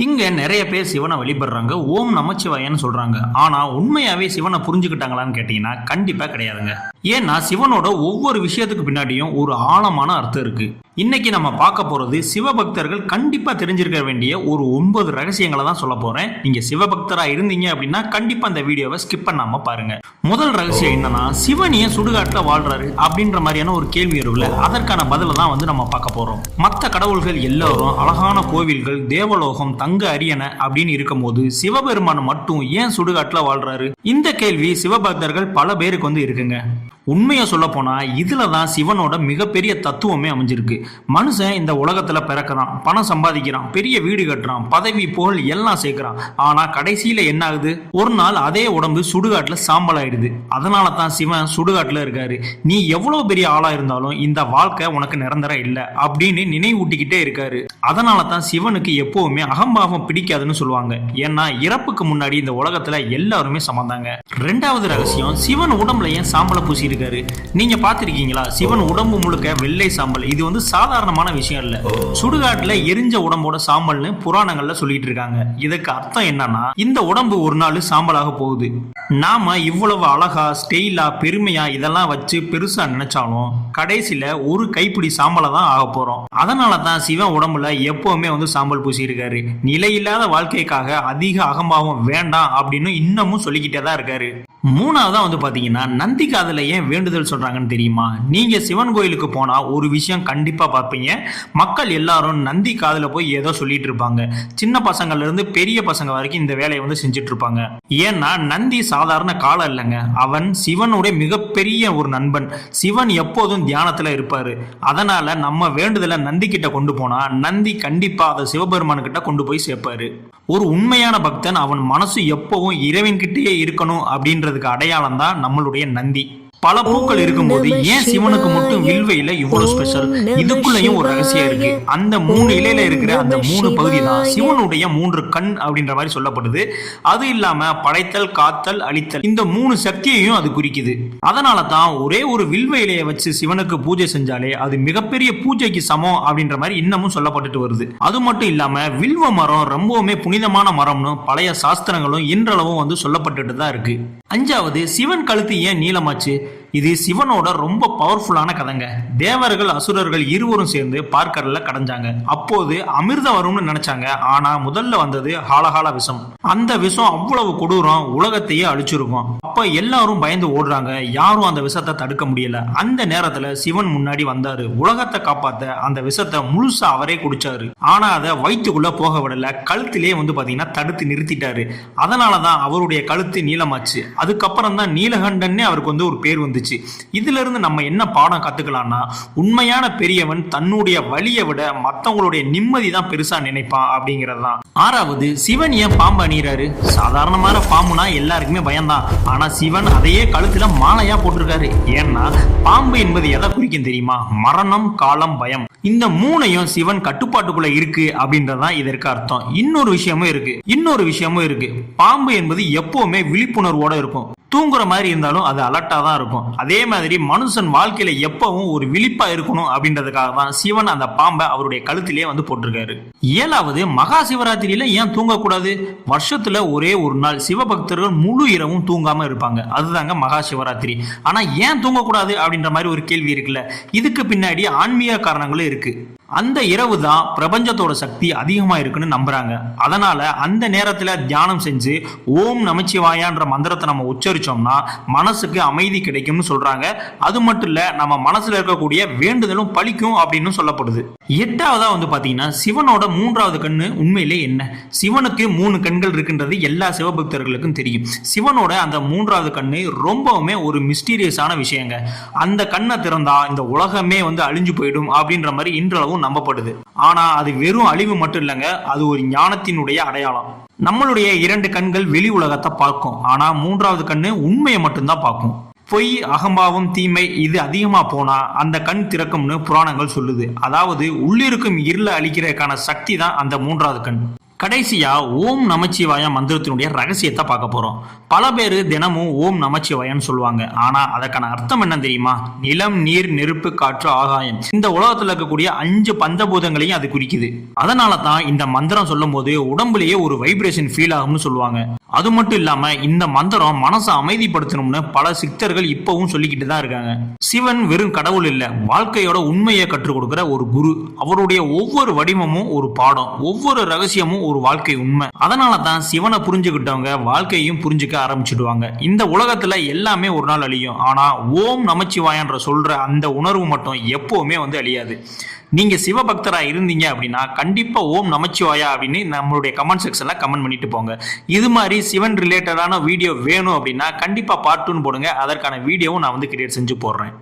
இங்க நிறைய பேர் சிவனை வழிபடுறாங்க, ஓம் நமச்சிவாயன்னு சொல்றாங்க. ஆனா உண்மையாவே சிவனை புரிஞ்சுக்கிட்டாங்களான்னு கேட்டீங்கன்னா கண்டிப்பா கிடையாதுங்க. ஏன்னா சிவனோட ஒவ்வொரு விஷயத்துக்கு பின்னாடியும் ஒரு ஆழமான அர்த்தம் இருக்கு. இன்னைக்கு நம்ம பார்க்க போறது சிவபக்தர்கள் கண்டிப்பா தெரிஞ்சிருக்க வேண்டிய ஒரு 9 ரகசியங்களை தான் சொல்ல போறேன். நீங்க சிவபக்தரா இருந்தீங்க அப்படின்னா கண்டிப்பா இந்த வீடியோவை ஸ்கிப் பண்ணாம பாருங்க. முதல் ரகசியம் என்னன்னா, சிவன் ஏன் சுடுகாட்டுல வாழ்றாரு அப்படின்ற மாதிரியான ஒரு கேள்வி இருக்குல்ல, அதற்கான பதில தான் நம்ம பார்க்க போறோம். மற்ற கடவுள்கள் எல்லாரும் அழகான கோவில்கள், தேவலோகம், தங்க அரியணை அப்படின்னு இருக்கும் போது சிவபெருமான் மட்டும் ஏன் சுடுகாட்டுல வாழ்றாரு? இந்த கேள்வி சிவபக்தர்கள் பல பேருக்கு இருக்குங்க. உண்மையை சொல்ல போனா இதுலதான் சிவனோட மிகப்பெரிய தத்துவமே அமைஞ்சிருக்கு. மனுஷன் இந்த உலகத்துல பிறக்கிறான், பணம் சம்பாதிக்கிறான், பெரிய வீடு கட்டுறான், பதவி புகழ் எல்லாம் சேர்க்கிறான். ஆனா கடைசியில என்ன ஆகுது? ஒரு நாள் அதே உடம்பு சுடுகாட்டுல சாம்பல் ஆயிடுது. அதனால தான் சிவன் சுடுகாட்டுல இருக்காரு. நீ எவ்வளவு பெரிய ஆளா இருந்தாலும் இந்த வாழ்க்கை உனக்கு நிரந்தரம் இல்லை அப்படின்னு நினைவூட்டிக்கிட்டே இருக்காரு. அதனால தான் சிவனுக்கு எப்பவுமே அகம்பாவம் பிடிக்காதுன்னு சொல்லுவாங்க. ஏன்னா இறப்புக்கு முன்னாடி இந்த உலகத்துல எல்லாருமே சமந்தாங்க. ரெண்டாவது ரகசியம், சிவன் உடம்புல ஏன் சாம்பலை பூசி நீங்க பாத்திருக்கீங்களா? சிவன் உடம்பு முழுக்க வெள்ளை சாம்பல். இது சாதாரணமான விஷயம் இல்ல. சுடுகாட்டுல எரிஞ்ச உடம்போட சாம்பல்னு புராணங்கள்ல சொல்லிட்டு இருக்காங்க. இதுக்கு அர்த்தம் என்னன்னா, இந்த உடம்பு ஒரு நாள் சாம்பலாக போகுது. நாம இவ்வளவு அழகா, ஸ்டைலா, பெருமையா இதெல்லாம் வச்சு பெருசா நினைச்சாலும் கடைசியில ஒரு கைப்பிடி சாம்பலை தான் ஆக போறோம். அதனால தான் சிவன் உடம்புல எப்பவுமே சாம்பல் பூசி இருக்காரு. நிலையில்லாத வாழ்க்கைக்காக அதிக அகம்பாவம் வேண்டாம் அப்படின்னு இன்னமும் சொல்லிக்கிட்டே தான் இருக்காரு. மூணாவதா பாத்தீங்கன்னா, நந்தி காதுல ஏன் வேண்டுதல் சொல்றாங்கன்னு தெரியுமா? நீங்க சிவன் கோயிலுக்கு போனா ஒரு விஷயம் கண்டிப்பா பார்ப்பீங்க. மக்கள் எல்லாரும் நந்தி காதுல போய் ஏதோ சொல்லிட்டு இருப்பாங்க. சின்ன பசங்கள்ல இருந்து பெரிய பசங்க வரைக்கும் இந்த வேலையை செஞ்சுட்டு இருப்பாங்க. ஏன்னா நந்தி சாதாரண காலம் இல்லைங்க. அவன் சிவனுடைய மிகப்பெரிய ஒரு நண்பன். சிவன் எப்போதும் தியானத்துல இருப்பாரு. அதனால நம்ம வேண்டுதலை நந்தி கிட்ட கொண்டு போனா நந்தி கண்டிப்பா அதை சிவபெருமான் கிட்ட கொண்டு போய் சேர்ப்பாரு. ஒரு உண்மையான பக்தன் அவன் மனசு எப்பவும் இறைவன் கிட்டேயே இருக்கணும் அப்படின்றதுக்கு அடையாளம் தான் நம்மளுடைய நந்தி. பல பூக்கள் இருக்கும்போது ஏன் சிவனுக்கு மட்டும் வில்வையில இவ்வளவு ஸ்பெஷல்? இதுக்குள்ளயும் ஒரு ரகசியம் இருக்கு. அந்த 3 இலையில இருக்கிற அந்த 3 பகுதி தான் சிவனுடைய 3 கண் அப்படின்ற மாதிரி சொல்லப்படுது. அது இல்லாம படைத்தல், காத்தல், அழித்தல், இந்த 3 சக்தியையும் அது குறிக்குது. அதனால தான் ஒரே ஒரு வில்வ இலையை வச்சு சிவனுக்கு பூஜை செஞ்சாலே அது மிகப்பெரிய பூஜைக்கு சமம் அப்படின்ற மாதிரி இன்னமும் சொல்லப்பட்டுட்டு வருது. அது மட்டும் இல்லாம வில்வ மரம் ரொம்பவுமே புனிதமான மரம்னு பழைய சாஸ்திரங்களும் இன்றளவும் சொல்லப்பட்டுட்டு தான் இருக்கு. அஞ்சாவது, சிவன் கழுத்து ஏன் நீளமாச்சு? இது சிவனோட ரொம்ப பவர்ஃபுல்லான கதைங்க. தேவர்கள் அசுரர்கள் இருவரும் சேர்ந்து பார்க்கடல்ல கடைஞ்சாங்க. அப்போது அமிர்தம் வரும்னு நினைச்சாங்க. ஆனா முதல்ல வந்தது ஹாலஹால விஷம். அந்த விஷம் அவ்வளவு கொடூரம், உலகத்தையே அழிச்சிருக்கும். அப்ப எல்லாரும் பயந்து ஓடுறாங்க. யாரும் அந்த விஷத்தை தடுக்க முடியல. அந்த நேரத்துல சிவன் முன்னாடி வந்தாரு. உலகத்தை காப்பாத்த அந்த விஷத்தை முழுசா அவரே குடிச்சாரு. ஆனா அதை வயிற்றுக்குள்ள போக விடல. கழுத்திலே பாத்தீங்கன்னா தடுத்து நிறுத்திட்டாரு. அதனாலதான் அவருடைய கழுத்து நீளமாச்சு. அதுக்கப்புறம் தான் நீலகண்டன்னே அவருக்கு ஒரு பேர் வந்துச்சு. இதுல இருந்து நம்ம என்ன பாடம் கத்துக்கலாம்னா, உண்மையான பெரியவன் தன்னுடைய வலியை விட மத்தவங்களுடைய நிம்மதி தான் பெருசா நினைப்பான் அப்படிங்கறதுதான். ஆறாவது, சிவன் ஏன் பாம்பு அணிகிறாரு? சாதாரணமான பாம்புனா எல்லாருக்குமே பயம்தான். ஆனா சிவன் அதையே கழுத்துல மாலையா போட்டிருக்காரு. ஏன்னா பாம்பு என்பது எதை குறிக்கும் தெரியுமா? மரணம், காலம், பயம். இந்த 3ஐயும் சிவன் கட்டுப்பாட்டுக்குள்ள இருக்கு அப்படின்றதான் இதற்கு அர்த்தம். இன்னொரு விஷயமும் இருக்கு. பாம்பு என்பது எப்பவுமே விழிப்புணர்வோட இருக்கும். தூங்குற மாதிரி இருந்தாலும் அது அலர்ட்டா தான் இருக்கும். அதே மாதிரி மனுஷன் வாழ்க்கையில எப்பவும் ஒரு விழிப்பா இருக்கணும் அப்படின்றதுக்காக தான் சிவன் அந்த பாம்பை அவருடைய கழுத்திலேயே போட்டிருக்காரு. ஏழாவது, மகா சிவராத்திரியில ஏன் தூங்கக்கூடாது? வருஷத்துல ஒரே ஒரு நாள் சிவபக்தர்கள் முழு இரவும் தூங்காம இருப்பாங்க. அதுதாங்க மகா சிவராத்திரி. ஆனா ஏன் தூங்கக்கூடாது அப்படின்ற மாதிரி ஒரு கேள்வி இருக்குல்ல. இதுக்கு பின்னாடி ஆன்மீக காரணங்களும் இருக்கு. அந்த இரவு தான் பிரபஞ்சத்தோட சக்தி அதிகமா இருக்குன்னு நம்புறாங்க. அதனால அந்த நேரத்துல தியானம் செஞ்சு ஓம் நமச்சிவாயான்ற மந்திரத்தை நம்ம உச்சரிச்சோம்னா மனசுக்கு அமைதி கிடைக்கும்னு சொல்றாங்க. அது மட்டும் இல்ல, நம்ம மனசுல இருக்கக்கூடிய வேண்டுதலும் பலிக்கும் அப்படின்னு சொல்லப்படுது. எட்டாவதா பாத்தீங்கன்னா, சிவனோட 3வது கண்ணு உண்மையிலே என்ன? சிவனுக்கு 3 கண்கள் இருக்குன்றது எல்லா சிவபக்தர்களுக்கும் தெரியும். சிவனோட அந்த 3வது கண்ணு ரொம்பவுமே ஒரு மிஸ்டீரியஸான விஷயங்க. அந்த கண்ணை திறந்தா இந்த உலகமே அழிஞ்சு போயிடும் அப்படின்ற மாதிரி இன்றளவும் நம்பப்படுது. ஆனா அது வெறும் அழிவு மட்டும் இல்லைங்க, அது ஒரு ஞானத்தினுடைய அடையாளம். நம்மளுடைய 2 கண்கள் வெளி உலகத்தை பார்க்கும். ஆனா 3வது கண்ணு உண்மையை மட்டும்தான் பார்க்கும். பொய், அகம்பாவம், தீமை இது அதிகமா போனா அந்த கண் திறக்கும்னு புராணங்கள் சொல்லுது. அதாவது உள்ளிருக்கும் இருளை அழிக்கிறதுக்கான சக்தி தான் அந்த 3வது கண். கடைசியா ஓம் நமச்சிவாய மந்திரத்தினுடைய ரகசியத்தை பார்க்க போறோம். பல பேர் தினமும் ஓம் நமச்சிவாயன்னு சொல்லுவாங்க. ஆனா அதற்கான அர்த்தம் என்ன தெரியுமா? நிலம், நீர், நெருப்பு, காற்று, ஆகாயம், இந்த உலகத்துல இருக்கக்கூடிய 5 பஞ்சபூதங்களையும் அது குறிக்குது. அதனால தான் இந்த மந்திரம் சொல்லும் போது உடம்புலயே ஒரு வைப்ரேஷன் ஃபீல் ஆகும்னு சொல்லுவாங்க. அது மட்டும் இல்லாம இந்த மந்திரம் மனசை அமைதிப்படுத்தணும்னு பல சித்தர்கள் இப்பவும் சொல்லிக்கிட்டு தான் இருக்காங்க. சிவன் வெறும் கடவுள் இல்ல, வாழ்க்கையோட உண்மையை கற்றுக் கொடுக்கிற ஒரு குரு. அவருடைய ஒவ்வொரு வடிவமும் ஒரு பாடம், ஒவ்வொரு ரகசியமும் ஒரு வாழ்க்கை உண்மை. அதனால தான் சிவனை புரிஞ்சுக்கிட்டவங்க வாழ்க்கையும் புரிஞ்சுக்க ஆரம்பிச்சுடுவாங்க. இந்த உலகத்துல எல்லாமே ஒரு நாள் அழியும், ஆனா ஓம் நமச்சிவாயன்ற சொல்ற அந்த உணர்வு மட்டும் எப்பவுமே அழியாது. நீங்க சிவபக்தரா இருந்தீங்க அப்படின்னா கண்டிப்பா ஓம் நமச்சிவாயா அப்படின்னு நம்மளுடைய கமெண்ட் செக்ஷன்ல கமெண்ட் பண்ணிட்டு போங்க. இது மாதிரி சிவன் ரிலேட்டடான வீடியோ வேணும் அப்படின்னா கண்டிப்பா பார்ட் 2 போடுங்க. அதற்கான வீடியோவும் நான் கிரியேட் செஞ்சு போடுறேன்.